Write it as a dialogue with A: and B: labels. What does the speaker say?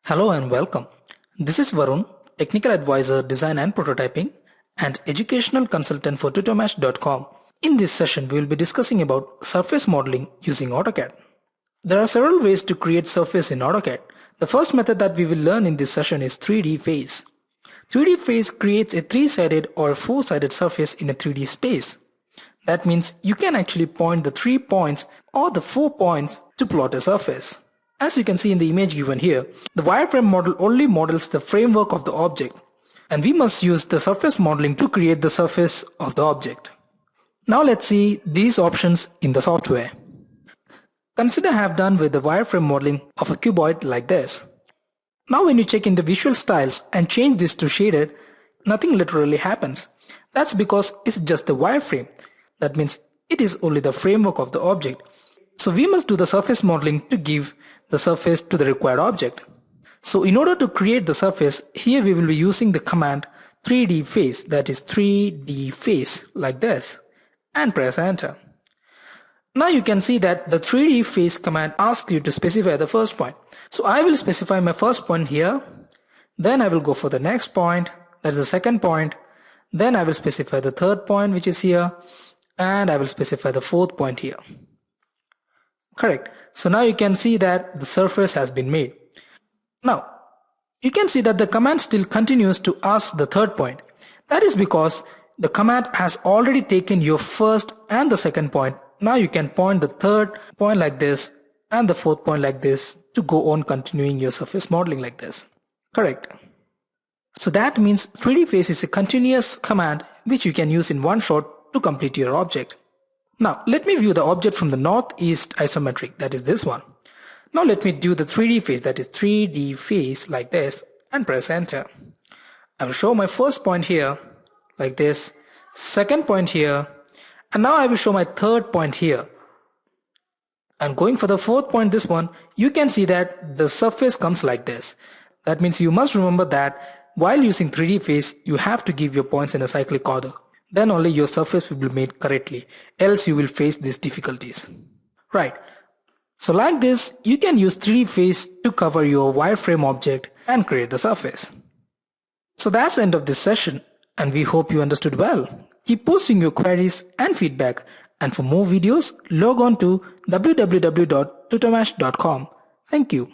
A: Hello and welcome. This is Varun, Technical Advisor, Design and Prototyping and Educational Consultant for tutormash.com. In this session, we will be discussing about surface modeling using AutoCAD. There are several ways to create surface in AutoCAD. The first method that we will learn in this session is 3DFACE. 3DFACE creates a 3-sided or a 4-sided surface in a 3D space. That means you can actually point the 3 points or the 4 points to plot a surface. As you can see in the image given here, the wireframe model only models the framework of the object, and we must use the surface modeling to create the surface of the object. Now let's see these options in the software. Consider I have done with the wireframe modeling of a cuboid like this. Now when you check in the visual styles and change this to shaded, nothing literally happens. That's because it's just the wireframe. That means it is only the framework of the object. So we must do the surface modeling to give the surface to the required object. So in order to create the surface, here we will be using the command 3DFACE, that is 3DFACE like this, and press enter. Now you can see that the 3DFACE command asks you to specify the first point. So I will specify my first point here, then I will go for the next point, that is the second point, then I will specify the third point which is here, and I will specify the fourth point here. Correct. So now you can see that the surface has been made. Now, you can see that the command still continues to ask the third point. That is because the command has already taken your first and the second point. Now you can point the third point like this and the fourth point like this to go on continuing your surface modeling like this. Correct. So that means 3DFACE is a continuous command which you can use in one shot to complete your object. Now let me view the object from the northeast isometric, that is this one. Now let me do the 3DFACE, that is 3DFACE like this, and press enter. I will show my first point here like this, second point here, and now I will show my third point here. And going for the fourth point, this one, you can see that the surface comes like this. That means you must remember that while using 3DFACE, you have to give your points in a cyclic order. Then only your surface will be made correctly, else you will face these difficulties. Right. So like this, you can use 3DFACE to cover your wireframe object and create the surface. So that's the end of this session, and we hope you understood well. Keep posting your queries and feedback, and for more videos, log on to www.tutormash.com. Thank you.